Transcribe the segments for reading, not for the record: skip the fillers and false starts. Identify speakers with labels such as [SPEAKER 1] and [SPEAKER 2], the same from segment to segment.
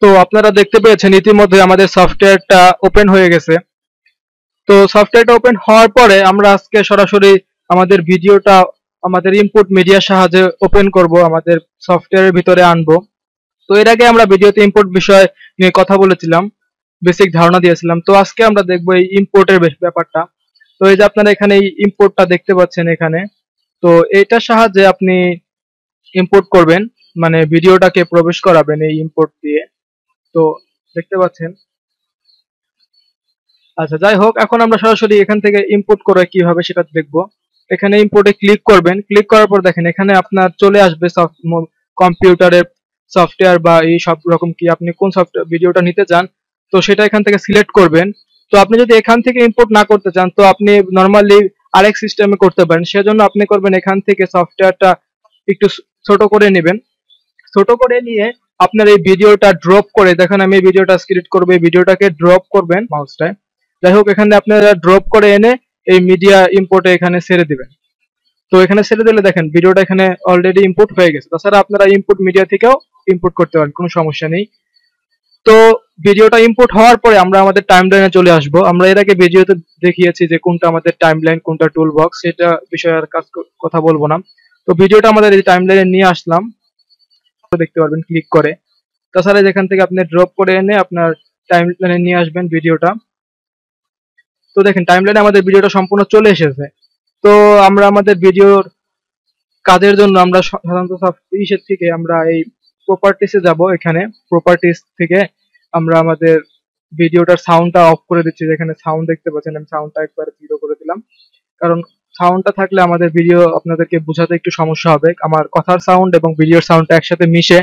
[SPEAKER 1] তো আপনারা দেখতে পেয়েছেন ইতিমধ্যে আমাদের সফটওয়্যারটা ওপেন হয়ে গেছে। তো সফটওয়্যারটা ওপেন হওয়ার পরে আমরা আজকে সরাসরি আমাদের ভিডিওটা আমাদের ইনপুট মিডিয়ার সাহায্যে ওপেন করব, আমাদের সফটওয়্যারের ভিতরে আনবো। তো এর আগে আমরা ভিডিওতে ইম্পোর্ট বিষয় নিয়ে কথা বলেছিলাম, বেসিক ধারণা দিয়েছিলাম। তো আজকে আমরা দেখবো এই ইম্পোর্টের ব্যাপারটা। তো এই যে আপনারা এখানে এই ইম্পোর্টটা দেখতে পাচ্ছেন এখানে, তো এইটার সাহায্যে আপনি ইম্পোর্ট করবেন, মানে ভিডিওটাকে প্রবেশ করাবেন এই ইম্পোর্ট দিয়ে। তো দেখতে পাচ্ছেন। আচ্ছা, যাই হোক, এখন আমরা সরাসরি এখান থেকে ইম্পোর্ট করে কিভাবে সেটা দেখবো। এখানে ইম্পোর্টে ক্লিক করবেন, ক্লিক করার পর দেখেন এখানে আপনার চলে আসবে কম্পিউটারের সফটওয়্যার বা এই সব রকম কি আপনি কোন সফটওয়্যার ভিডিওটা নিতে চান, তো সেটা এখান থেকে সিলেক্ট করবেন। তো আপনি যদি এখান থেকে ইম্পোর্ট না করতে চান, তো আপনি নর্মালি আরেক সিস্টেমে করতে পারেন। সেজন্য আপনি করবেন এখান থেকে সফটওয়্যারটা একটু ছোট করে নেবেন। ছোট করে নিয়ে আপনার এই ভিডিওটা ড্রপ করে, দেখেন আমি এই ভিডিওটা সিলেক্ট করবো, এই ভিডিওটাকে ড্রপ করবেন মাউসটায়। যাই হোক, এখানে আপনারা ড্রপ করে এনে এই মিডিয়া ইম্পোর্টে এখানে ছেড়ে দিবেন। তো এখানে ছেড়ে দিলে দেখেন ভিডিওটা এখানে অলরেডি ইম্পোর্ট হয়ে গেছে। তাছাড়া আপনারা ইম্পোর্ট মিডিয়া থেকেও ইম্পোর্ট করতে পারেন, কোনো সমস্যা নেই। তো ভিডিওটা ইম্পোর্ট হওয়ার পরে আমরা আমাদের টাইমলাইনে চলে আসব। আমরা এর আগে ভিডিওতে দেখিয়েছি যে কোনটা আমাদের টাইমলাইন, কোনটা টুল বক্স, সেটা বিষয়ে আর কথা বলবো না। তো ভিডিওটা আমাদের এই টাইমলাইনে নিয়ে আসলাম, দেখতে পারবেন ক্লিক করে। তাছাড়া যেখান থেকে আপনি ড্রপ করে এনে আপনার টাইমলাইনে নিয়ে আসবেন ভিডিওটা। তো দেখেন টাইমলাইনে আমাদের ভিডিওটা সম্পূর্ণ চলে এসেছে। তো আমরা আমাদের ভিডিওর কাজের জন্য আমরা সাধারণত ইসের থেকে আমরা এই প্রপার্টিসে যাব। এখানে প্রপার্টিস থেকে আমরা আমাদের ভিডিওটার সাউন্ডটা অফ করে দিচ্ছি। যেখানে সাউন্ড দেখতে পাচ্ছেন, আমি সাউন্ডটা একবার জিরো করে দিলাম, কারণ সাউন্ডটা থাকলে আমাদের ভিডিও আপনাদেরকে বোঝাতে একটু সমস্যা হবে। আমার কথার সাউন্ড এবং ভিডিওর সাউন্ডটা একসাথে মিশে,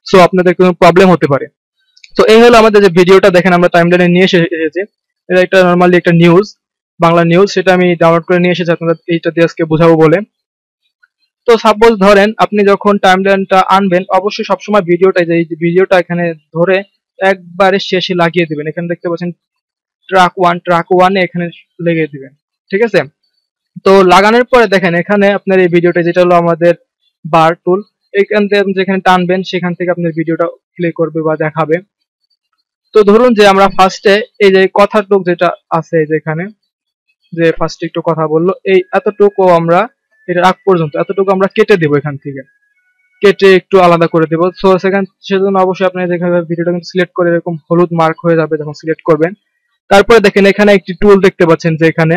[SPEAKER 1] সো আপনাদের কোনো প্রবলেম হতে পারে। তো এই হলো আমাদের যে ভিডিওটা দেখেন আমরা টাইমলাইনে নিয়ে এসেছি। এটা একটা নর্মালি একটা নিউজ, বাংলা নিউজ, সেটা আমি ডাউনলোড করে নিয়ে এসেছি আপনাদের এইটা দিয়ে আজকে বোঝাবো বলে। তো সাপোজ ধরেন আপনি যখন টাইমলাইনটা আনবেন, অবশ্যই সবসময় ভিডিওটা, যে ভিডিওটা এখানে ধরে একবারে শেষে লাগিয়ে দিবেন। এখানে দেখতে পাচ্ছেন ট্রাক ওয়ানে এখানে লেগে দিবেন, ঠিক আছে। তো লাগানোর পরে দেখেন এখানে আপনার এই ভিডিওটা, যেটা হলো আমাদের বার টুল, এখান থেকে আপনি যেখানে টানবেন সেখান থেকে আপনার ভিডিওটা প্লে করবে বা দেখাবে। তো ধরুন যে আমরা ফার্স্টে এই যে কথাটুক যেটা আছে যেখানে, যে ফার্স্টে একটু কথা বললো, এই এতটুকু আমরা এটা আগ পর্যন্ত এতটুকু আমরা কেটে দেবো, এখান থেকে কেটে একটু আলাদা করে দেবো। সো সেজন্য অবশ্যই আপনি যেখানে ভিডিওটা কিন্তু সিলেক্ট করে এরকম হলুদ মার্ক হয়ে যাবে যখন সিলেক্ট করবেন। তারপরে দেখেন এখানে একটি টুল দেখতে পাচ্ছেন যে এখানে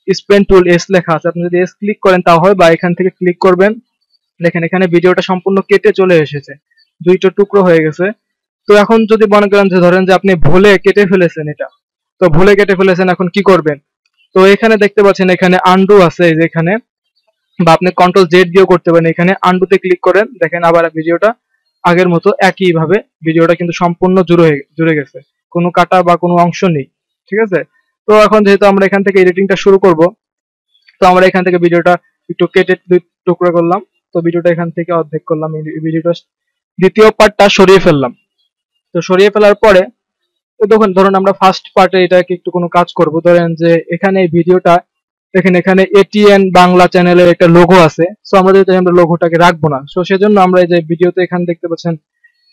[SPEAKER 1] স্পেন টুল এস লেখা আছে। আপনি যদি এস ক্লিক করেন তা হয়, বা এখান থেকে ক্লিক করবেন। দেখেন এখানে ভিডিওটা সম্পূর্ণ কেটে চলে এসেছে, দুইটা টুকরো হয়ে গেছে। তো এখন যদি মনে করেন যে ধরেন যে আপনি ভুলে কেটে ফেলেছেন এটা, তো ভুলে কেটে ফেলেছেন, এখন কি করবেন? তো এখানে দেখতে পাচ্ছেন এখানে আন্ডু আছে, এই যে এখানে, বা আপনি কন্ট্রোল জেড দিয়েও করতে পারেন। এখানে আন্ডুতে ক্লিক করেন, দেখেন আবার ভিডিওটা আগের মতো একই ভাবে ভিডিওটা কিন্তু সম্পূর্ণ জুড়ে গেছে, কোনো কাটা বা কোনো অংশ নেই, ঠিক আছে। তো এখন যেহেতু আমরা এখান থেকে এডিটিংটা শুরু করব, তো আমরা এখান থেকে ভিডিওটা একটু কেটে দুই টুকরো করলাম। তো ভিডিওটা এখান থেকে অর্ধেক করলাম, এই ভিডিওটা দ্বিতীয় পার্টটা সরিয়ে ফেললাম। তো সরিয়ে ফেলার পরে তো ধরুন আমরা ফার্স্ট পার্টে এটাকে একটু কোনো কাজ করব। ধরেন যে এখানে এই ভিডিওটা দেখেন এখানে এটিএন বাংলা চ্যানেলের একটা লোগো আছে। সো আমরা যদি আমরা লোগোটাকে রাখবো না, সো সেজন্য আমরা এই যে ভিডিওতে এখানে দেখতে পাচ্ছেন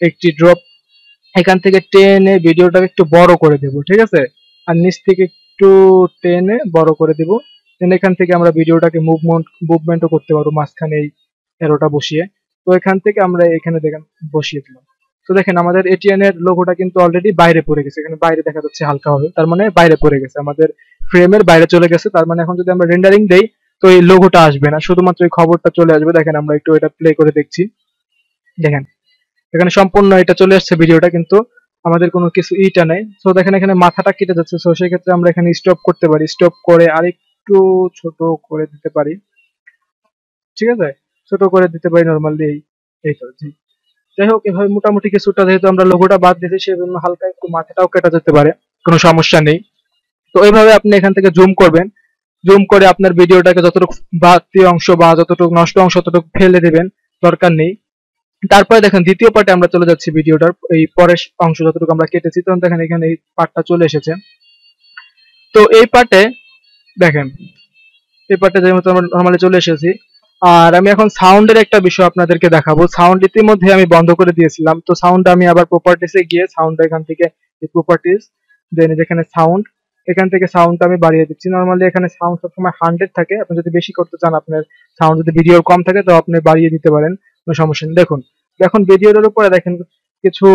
[SPEAKER 1] একটি ড্রপ, এখান থেকে টেনে ভিডিওটাকে একটু বড় করে দেব, ঠিক আছে। আর নিচ থেকে একটু টেনে বড় করে দেব। দেন এখান থেকে আমরা ভিডিওটাকে মুভমেন্টও করতে পারবো মাঝখানে এই এরোটা বসিয়ে। তো এখান থেকে আমরা এখানে দেখেন বসিয়ে দিলাম। তো দেখেন আমাদের এটিএন এর লোগোটা কিন্তু অলরেডি বাইরে পড়ে গেছে, এখানে বাইরে দেখা যাচ্ছে হালকা হবে, তার মানে বাইরে পড়ে গেছে, আমাদের ফ্রেমের বাইরে চলে গেছে। তার মানে এখন যদি আমরা রেন্ডারিং দেই, তো এই লোগোটা আসবে না, শুধুমাত্র এই খবরটা চলে আসবে। দেখেন আমরা একটু এটা প্লে করে দেখছি, দেখেন এখানে সম্পূর্ণ এটা চলে আসছে ভিডিওটা, কিন্তু আমাদের কোনো কিছু ইটা নেই। সো দেখেন এখানে মাথাটা কেটে যাচ্ছে। সো সেই ক্ষেত্রে আমরা এখানে স্টপ করতে পারি, স্টপ করে আরেকটু ছোট করে দিতে পারি, ঠিক আছে, ছোট করে দিতে পারি নরমালি। এই তো জি, যাই হোক, এভাবে মোটামুটি কিছুটা, যেহেতু আমরা লোগোটা বাদ দিয়েছি সেজন্য হালকা একটু মাথাটাও কেটে যেতে পারে, কোনো সমস্যা নেই। তো এইভাবে আপনি এখান থেকে জুম করবেন, জুম করে আপনার ভিডিওটাকে যতটুকু বাড়তি অংশ বা যতটুকু নষ্ট অংশ ততটুকু ফেলে দেবেন, দরকার নেই। তারপরে দেখেন দ্বিতীয় পার্টে আমরা চলে যাচ্ছি, ভিডিওটার এই পরের অংশ যতটুকু আমরা কেটেছি, তখন দেখেন এখানে এই পার্টটা চলে এসেছে। তো এই পার্টে দেখেন, এই পার্টে যেহেতু আমরা নর্মালি চলে এসেছি, আর আমি এখন সাউন্ডের একটা বিষয় আপনাদেরকে দেখাবো। সাউন্ড ইতিমধ্যে আমি বন্ধ করে দিয়েছিলাম, তো সাউন্ড আমি আবার প্রপার্টিসে গিয়ে সাউন্ড এখান থেকে প্রপার্টিস, দেন যেখানে সাউন্ড, এখান থেকে সাউন্ডটা আমি বাড়িয়ে দিচ্ছি। নর্মালি এখানে সাউন্ড সবসময় 100 থাকে, আপনি যদি বেশি করতে চান, আপনার সাউন্ড যদি ভিডিওর কম থাকে তো আপনি বাড়িয়ে দিতে পারেন, কোনো সমস্যা নেই। দেখুন এখন ভিডিওর উপরে দেখেন কিছু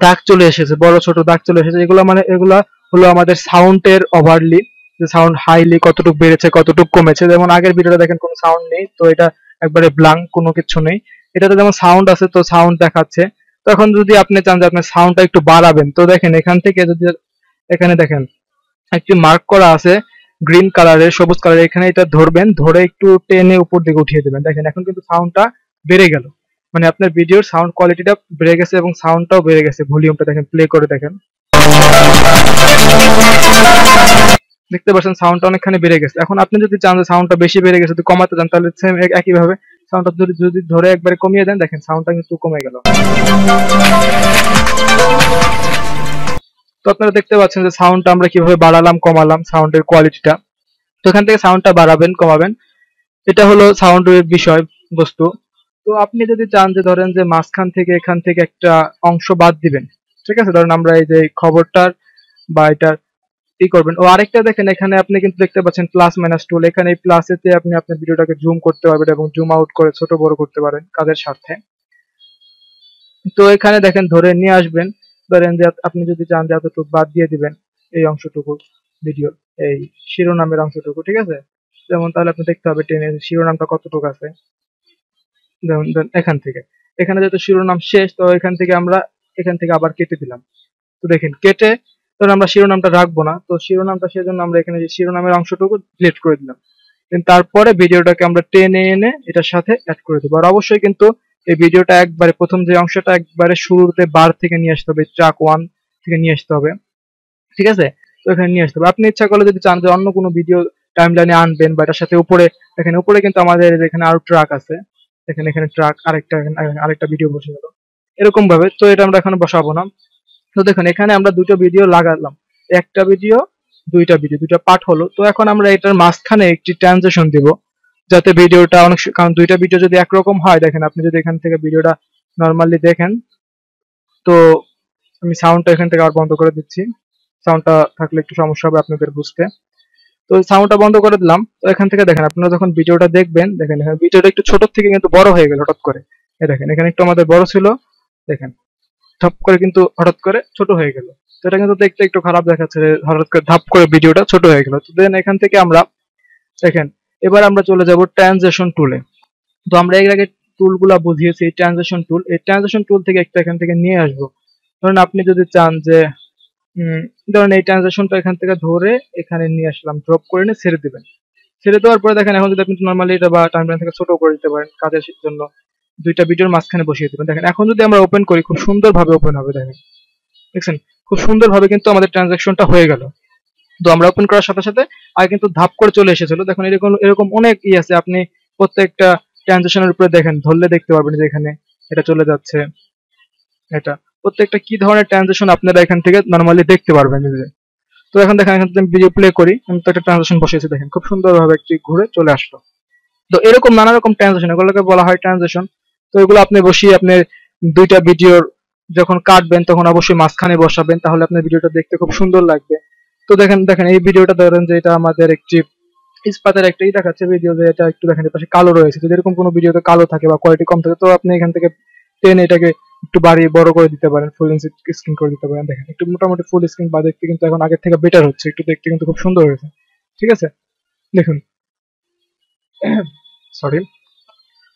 [SPEAKER 1] দাগ চলে এসেছে, বড় ছোট দাগ চলে এসেছে, এগুলো মানে এগুলা হলো আমাদের সাউন্ডের ওভারলি, যে সাউন্ড হাইলি কতটুকু বেড়েছে কতটুকু কমেছে। যেমন আগের ভিডিওটা দেখেন কোনো সাউন্ড নেই, তো এটা একবারে ব্ল্যাঙ্ক, কোনো কিছু নেই। এটাতে যেমন সাউন্ড আছে তো সাউন্ড দেখাচ্ছে। তো এখন যদি আপনি চান যে আপনার সাউন্ডটা একটু বাড়াবেন, তো দেখেন এখান থেকে যদি এখানে দেখেন একটি মার্ক করা আছে গ্রিন কালারের, সবুজ কালারের, এখানে এটা ধরবেন, ধরে একটু টেনে উপর দিকে উঠিয়ে দেবেন। দেখেন এখন কিন্তু সাউন্ডটা বেড়ে গেল, মানে আপনার ভিডিওর সাউন্ড কোয়ালিটিটা বেড়ে গেছে এবং সাউন্ডটাও বেড়ে গেছে। ভলিউমটা দেখেন, প্লে করে দেখেন, দেখতে পাচ্ছেন সাউন্ডটা অনেকখানি বেড়ে গেছে। এখন আপনি যদি চান যে সাউন্ডটা বেশি বেড়ে গেছে, যদি কমাতে চান, তাহলে সেম একই ভাবে সাউন্ডটা যদি যদি ধরে একবারে কমিয়ে দেন, দেখেন সাউন্ডটা কিন্তু কমে গেল। তো আপনারা দেখতে পাচ্ছেন যে সাউন্ডটা আমরা কিভাবে বাড়ালাম কমালাম, সাউন্ডের কোয়ালিটিটা। তো এখান থেকে সাউন্ডটা বাড়াবেন কমাবেন, এটা হলো সাউন্ডের বিষয় বস্তু। তো আপনি যদি চান যে ধরেন যে মাঝখান থেকে এখান থেকে একটা অংশ বাদ দিবেন, ঠিক আছে, ধরেন আমরা এই যে খবরটার বা এটার ই করবেন। ও আরেকটা দেখেন, এখানে আপনি কিন্তু দেখতে পাচ্ছেন প্লাস মাইনাস টুল, এখানে এই প্লাসেতে আপনি আপনার ভিডিওটাকে জুম করতে পারবেন এবং জুম আউট করে ছোট বড় করতে পারেন কাজের স্বার্থে। তো এখানে দেখেন ধরে নিয়ে আসবেন, ধরেন যে আপনি যদি চান যে এতটুকু বাদ দিয়ে দিবেন এই অংশটুকু ভিডিও, এই শিরোনামের অংশটুকু, ঠিক আছে। যেমন তাহলে আপনি দেখতে হবে টেনে শিরোনামটা কতটুকু আছে, যেমন এখান থেকে, এখানে যেহেতু শিরোনাম শেষ, তো এখান থেকে আমরা এখান থেকে আবার কেটে দিলাম। তো দেখেন কেটে, ধরুন আমরা শিরোনামটা রাখবো না, তো শিরোনামটা সেজন্য আমরা এখানে যে শিরোনামের অংশটুকু ডিলিট করে দিলাম। তারপরে ভিডিওটাকে আমরা টেনে এনে এটার সাথে অ্যাড করে দেবো। আর অবশ্যই কিন্তু এই ভিডিওটা একবারে প্রথম যে অংশটা একবারে শুরুতে বার থেকে নিয়ে আসতে হবে, ট্র্যাক 1 থেকে নিয়ে আসতে হবে, ঠিক আছে। তো এখানে নিয়ে আসতে হবে। আপনি ইচ্ছা করলে যদি চান যে অন্য কোনো ভিডিও টাইমলাইনে আনবেন বা এটার সাথে উপরে, এখানে উপরে কিন্তু আমাদের এখানে আরো ট্র্যাক আছে, এখানে এখানে ট্র্যাক আরেকটা, আরেকটা ভিডিও বসে গেল এরকম ভাবে। তো এটা আমরা এখন বসাবো না। তো দেখুন এখানে আমরা দুটো ভিডিও লাগালাম, একটা ভিডিও দুইটা ভিডিও, দুইটা পার্ট হলো। তো এখন আমরা এটার মাঝখানে একটি ট্রানজিশন দিব, যাতে ভিডিওটা অনেক, কারণ দুইটা ভিডিও যদি একরকম হয়, দেখেন আপনি যদি এখান থেকে ভিডিওটা নর্মালি দেখেন, তো আমি সাউন্ডটা এখান থেকে আবার বন্ধ করে দিচ্ছি, সাউন্ডটা থাকলে একটু সমস্যা হবে আপনাদের বুঝতে। তো সাউন্ডটা বন্ধ করে দিলাম। তো এখান থেকে দেখেন আপনারা যখন ভিডিওটা দেখবেন, দেখেন এখানে ভিডিওটা একটু ছোট থেকে কিন্তু বড় হয়ে গেল হঠাৎ করে। এই দেখেন এখানে একটু আমাদের বড় ছিল, দেখেন ধাপ করে কিন্তু হঠাৎ করে ছোট হয়ে গেল। তো এটা কিন্তু দেখতে একটু খারাপ দেখাচ্ছে, হঠাৎ করে ধাপ করে ভিডিওটা ছোট হয়ে গেল। তো দেন এখান থেকে আমরা দেখেন এবার আমরা চলে যাব ট্রানজিশন টুলে। তো আমরা এর আগে টুলগুলা বুঝিয়েছি, এই ট্রানজিশন টুল, এই ট্রানজিশন টুল থেকে একটা এখান থেকে নিয়ে আসবো। ধরুন আপনি যদি চান যে ধরেন এই ট্রানজিশনটা এখান থেকে ধরে এখানে নিয়ে আসলাম, ড্রপ করে নিয়ে ছেড়ে দিবেন। ছেড়ে দেওয়ার পরে দেখেন এখন যদি আপনি নর্মালি এটা বা টাইমলাইন থেকে ছোট করে দিতে পারেন কাজের জন্য, দুইটা ভিডিওর মাঝখানে বসিয়ে দিবেন। দেখেন এখন যদি আমরা ওপেন করি, খুব সুন্দরভাবে ওপেন হবে, দেখেন দেখছেন খুব সুন্দরভাবে কিন্তু আমাদের ট্রানজাকশনটা হয়ে গেল। তো আমরা ওপেন করার সাথে সাথে আগে কিন্তু ধাপ করে চলে এসেছিল। দেখুন এরকম এরকম অনেক আছে, আপনি প্রত্যেকটা ট্রানজাকশনের উপরে দেখেন ধরলে দেখতে পারবেন যে এখানে এটা চলে যাচ্ছে, এটা প্রত্যেকটা কি ধরনের ট্রানজাকশন আপনারা এখান থেকে নরমালি দেখতে পারবেন। তো এখন দেখেন এখান থেকে ভিডিও প্লে করি, আমি তো একটা ট্রানজাকশন বসিয়েছি, দেখেন খুব সুন্দরভাবে একটি ঘুরে চলে আসলো। তো এরকম নানা রকম ট্রানজাকশন, এগুলোকে বলা হয় ট্রানজাকশন। তো এগুলো আপনি বসিয়ে আপনি দুইটা ভিডিওর যখন কাটবেন তখন অবশ্যই মাঝখানে বসাবেন, তাহলে আপনার ভিডিওটা দেখতে খুব সুন্দর লাগবে। তো দেখেন দেখেন এই ভিডিওটা ধরেন যে এটা আমাদের একটি ইস্পাতের একটাই দেখাচ্ছে ভিডিও, যে এটা একটু দেখেন এর পাশে কালো রয়েছে। যদি এরকম কোনো ভিডিওতে কালো থাকে বা কোয়ালিটি কম থাকে, তো আপনি এখান থেকে টেনে এটাকে একটু বাড়িয়ে বড় করে দিতে পারেন, ফুল স্ক্রিন করে দিতে পারেন। দেখেন একটু মোটামুটি ফুল স্ক্রিন বা দেখতে কিন্তু এখন আগের থেকে বেটার হচ্ছে, একটু দেখতে কিন্তু খুব সুন্দর হয়েছে, ঠিক আছে। দেখুন সরি।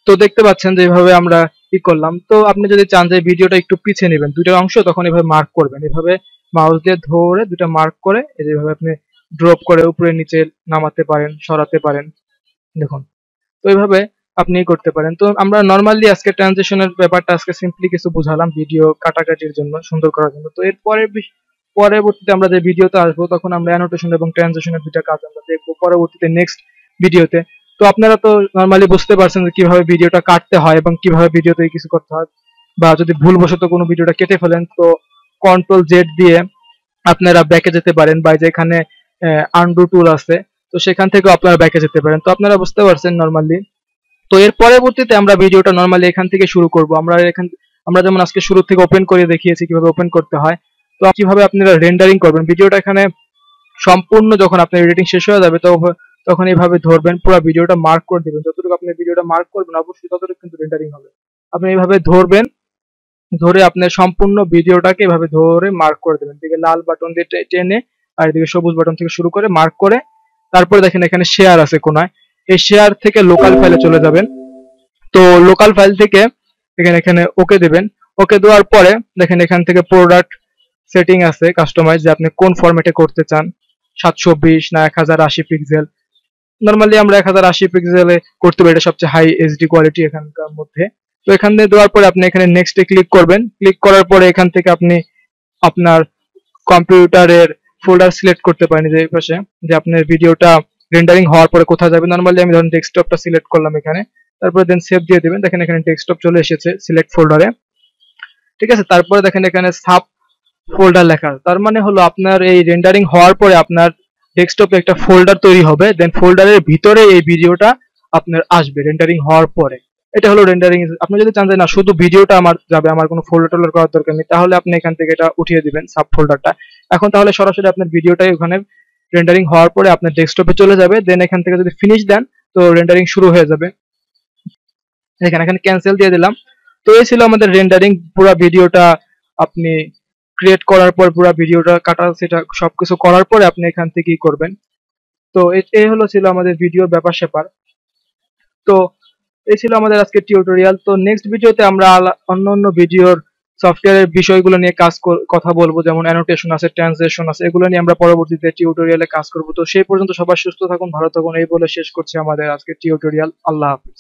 [SPEAKER 1] তো দেখতে পাচ্ছেন যে এইভাবে আমরা ই করলাম। তো আপনি যদি চান যে ভিডিওটা একটু পিছিয়ে নেবেন দুইটা অংশ, তখন এভাবে মার্ক করবেন, এভাবে মাউস দিয়ে ধরে দুটা মার্ক করে এইভাবে আপনি ড্রপ করে উপরে নিচে নামাতে পারেন, সরাতে পারেন। দেখুন তো এইভাবে আপনি করতে পারেন। তো আমরা নর্মালি আজকে ট্রানজিশনের ব্যাপারটা আজকে সিম্পলি কিছু বুঝালাম ভিডিও কাটাকাটির জন্য, সুন্দর করার জন্য। তো এর পরবর্তীতে আমরা যে ভিডিওতে আসবো, তখন আমরা অ্যানোটেশন এবং ট্রানজিশনের দুইটা কাজ আমরা দেখবো পরবর্তীতে নেক্সট ভিডিওতে। তো আপনারা তো নর্মালি বুঝতে পারছেন যে কিভাবে ভিডিওটা কাটতে হয় এবং কিভাবে ভিডিওতে কিছু করতে হয়, বা যদি ভুলবশত কোনো ভিডিওটা কেটে ফেলেন তো কন্ট্রোল জেড দিয়ে আপনারা ব্যাকে যেতে পারেন, বা যেখানে আনডু টুল আছে তো সেখান থেকেও আপনারা ব্যাকে যেতে পারেন। তো আপনারা বুঝতে পারছেন নর্মালি। তো এর পরবর্তীতে আমরা ভিডিওটা নরমালি এখান থেকে শুরু করব। আমরা যেমন আজকে শুরু থেকে ওপেন করে দেখিয়েছি কিভাবে ওপেন করতে হয়। তো কিভাবে আপনারা রেন্ডারিং করবেন, ভিডিওটা এখানে সম্পূর্ণ যখন আপনার এডিটিং শেষ হয়ে যাবে তখন এইভাবে ধরবেন, পুরো ভিডিওটা মার্ক করে দিবেন। যতটুকু আপনি ভিডিওটা মার্ক করবেন অবশ্যই ততটুকু কিন্তু রেন্ডারিং হবে। আপনি এইভাবে ধরবেন, ধরে আপনার সম্পূর্ণ ভিডিওটাকে এভাবে ধরে মার্ক করে দেবেন। এদিকে লাল বাটন দিয়ে টেনে আর এদিকে সবুজ বাটন থেকে শুরু করে মার্ক করে, তারপরে দেখেন এখানে শেয়ার আছে কোনায়, এই শেয়ার থেকে লোকাল ফাইলে চলে যাবেন। তো লোকাল ফাইল থেকে এখানে ওকে দেবেন। ওকে দেওয়ার পরে দেখেন এখান থেকে প্রোডাক্ট সেটিং আছে কাস্টমাইজ, যে আপনি কোন ফরম্যাটে করতে চান, 720 না 1080 পিক্সেল। নরমালি আমরা 1080 পিক্সেলে করতে পারি, এটা সবচেয়ে হাই এইচডি কোয়ালিটি এখানকার মধ্যে। তো এখানে দেওয়ার পরে আপনি এখানে নেক্সটে ক্লিক করবেন। ক্লিক করার পরে এখান থেকে আপনি আপনার কম্পিউটারের ফোল্ডার সিলেক্ট করতে পারেন যে এই পাশে, যে আপনার ভিডিওটা রেন্ডারিং হওয়ার পরে কোথায় যাবে। নরমালি আমি ধরুন ডেস্কটপটা সিলেক্ট করলাম এখানে, তারপরে দেন সেভ দিয়ে দিবেন। দেখেন এখানে ডেস্কটপ চলে এসেছে সিলেক্ট ফোল্ডারে, ঠিক আছে। তারপরে দেখেন এখানে সাব ফোল্ডার লেখা, তার মানে হলো আপনার এই রেন্ডারিং হওয়ার পরে আপনার ডেস্কটপে একটা ফোল্ডার তৈরি হবে, দেন ফোল্ডারের ভিতরে এই ভিডিওটা আপনার আসবে রেন্ডারিং হওয়ার পরে। এটা হলো রেন্ডারিং। আপনি যদি চান যে না শুধু ভিডিওটা আমার যাবে, আমার কোনো ফোল্ডার টোল্ডার করার দরকার নেই, তাহলে আপনি এখান থেকে এটা উঠিয়ে দিবেন সাব ফোল্ডারটা। এখন তাহলে সরাসরি আপনার ভিডিওটাই ওখানে রেন্ডারিং হওয়ার পরে আপনার ডেস্কটপে চলে যাবে। দেন এখান থেকে যদি ফিনিশ দেন তো রেন্ডারিং শুরু হয়ে যাবে। এখানে ক্যান্সেল দিয়ে দিলাম। তো এই ছিল আমাদের রেন্ডারিং। পুরো ভিডিওটা আপনি ক্রিয়েট করার পর, পুরো ভিডিওটা কাটা সেটা সবকিছু করার পরে আপনি এখান থেকে কি করবেন। তো এই ছিল আমাদের ভিডিওর ব্যাপার স্যাপার। তো এই ছিল আমাদের আজকে টিউটোরিয়াল। তো নেক্সট ভিডিওতে আমরা অন্য ভিডিওর সফটওয়্যারের বিষয়গুলো নিয়ে কথা বলবো, যেমন অ্যানোটেশন আছে, ট্রান্সলেশন আছে, এগুলো নিয়ে আমরা পরবর্তীতে টিউটোরিয়ালে কাজ করব। তো সেই পর্যন্ত সবাই সুস্থ থাকুন, ভালো থাকুন, এই বলে শেষ করছি আমাদের আজকে টিউটোরিয়াল। আল্লাহ হাফিজ।